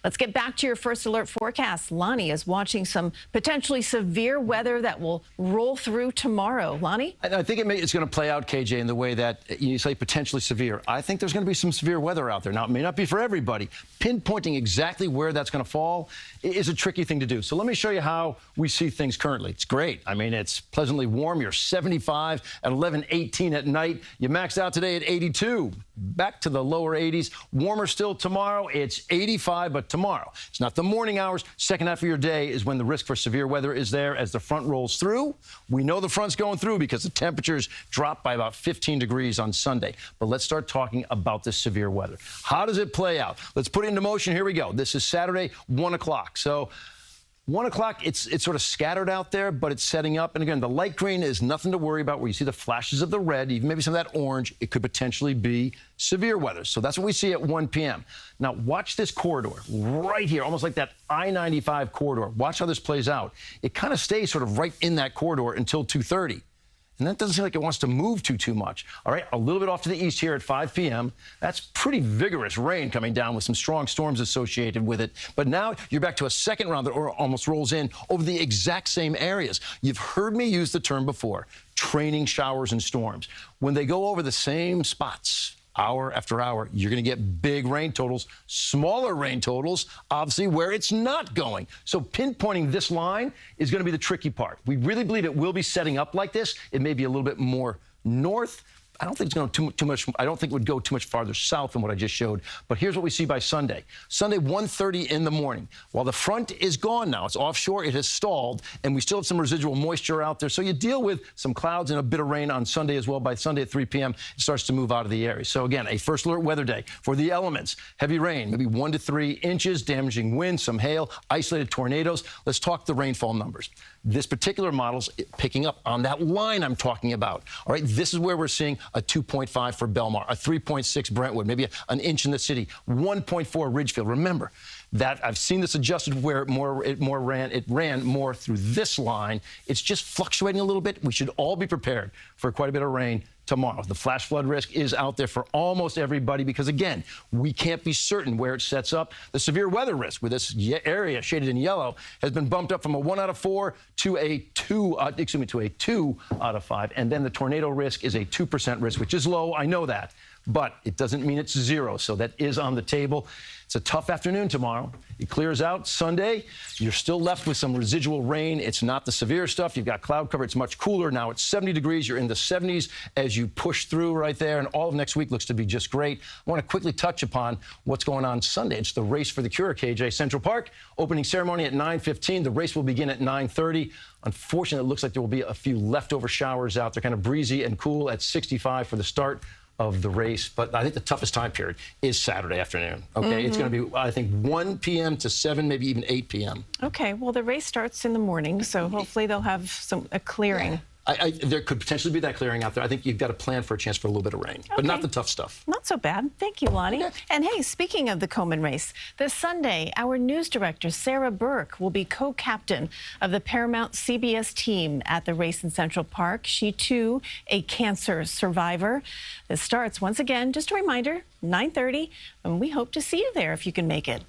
Let's get back to your first alert forecast. Lonnie is watching some potentially severe weather that will roll through tomorrow. Lonnie? I think it's going to play out, KJ, in the way that you say potentially severe. I think there's going to be some severe weather out there. Now, it may not be for everybody. Pinpointing exactly where that's going to fall is a tricky thing to do. So let me show you how we see things currently. It's great. I mean, it's pleasantly warm. You're 75 at 11:18 at night. You maxed out today at 82. Back to the lower 80s. Warmer still tomorrow. It's 85, but tomorrow. It's not the morning hours. Second half of your day is when the risk for severe weather is there as the front rolls through. We know the front's going through because the temperatures drop by about 15 degrees on Sunday. But let's start talking about this severe weather. How does it play out? Let's put it into motion. Here we go. This is Saturday, 1 o'clock. So 1 o'clock, it's sort of scattered out there, but it's setting up. And again, the light green is nothing to worry about. Where you see the flashes of the red, even maybe some of that orange, it could potentially be severe weather. So that's what we see at 1 p.m. Now, watch this corridor right here, almost like that I-95 corridor. Watch how this plays out. It kind of stays sort of right in that corridor until 2:30. And that doesn't seem like it wants to move too much. All right, a little bit off to the east here at 5 p.m. That's pretty vigorous rain coming down with some strong storms associated with it. But now you're back to a second round that almost rolls in over the exact same areas. You've heard me use the term before, training showers and storms. When they go over the same spots, hour after hour, you're going to get big rain totals, smaller rain totals, obviously, where it's not going. So pinpointing this line is going to be the tricky part. We really believe it will be setting up like this. It may be a little bit more north. I don't think it's going too much. I don't think it would go too much farther south than what I just showed. But here's what we see by Sunday. Sunday, 1:30 in the morning. While the front is gone now, it's offshore, it has stalled, and we still have some residual moisture out there. So you deal with some clouds and a bit of rain on Sunday as well. By Sunday at 3 p.m., it starts to move out of the area. So again, a first alert weather day for the elements. Heavy rain, maybe 1 to 3 inches, damaging wind, some hail, isolated tornadoes. Let's talk the rainfall numbers. This particular model's picking up on that line I'm talking about. All right, this is where we're seeing a 2.5 for Belmar, a 3.6 Brentwood, maybe an inch in the city, 1.4 Ridgefield. Remember that I've seen this adjusted where it ran more through this line. It's just fluctuating a little bit. We should all be prepared for quite a bit of rain tomorrow. The flash flood risk is out there for almost everybody because, again, we can't be certain where it sets up. The severe weather risk with this area shaded in yellow has been bumped up from a 1 out of 4 to a 2 out of 5. And then the tornado risk is a 2% risk, which is low. I know that. But it doesn't mean it's zero, so that is on the table. It's a tough afternoon tomorrow. It clears out Sunday. You're still left with some residual rain. It's not the severe stuff. You've got cloud cover. It's much cooler. Now it's 70 degrees. You're in the 70s as you push through right there, and all of next week looks to be just great. I want to quickly touch upon what's going on Sunday. It's the race for the cure, KJ. Central Park, opening ceremony at 9:15. The race will begin at 9:30. Unfortunately, it looks like there will be a few leftover showers out there, kind of breezy and cool at 65 for the start of the race. But I think the toughest time period is Saturday afternoon. Okay, It's going to be, I think, 1 p.m. to 7, maybe even 8 p.m. Okay, well, the race starts in the morning, so hopefully they'll have a clearing. There could potentially be that clearing out there. I think you've got to plan for a chance for a little bit of rain, but not the tough stuff. Not so bad. Thank you, Lonnie. Okay. And hey, speaking of the Komen race, this Sunday, our news director, Sarah Burke, will be co-captain of the Paramount CBS team at the race in Central Park. She, too, a cancer survivor. This starts, once again, just a reminder, 9:30, and we hope to see you there if you can make it.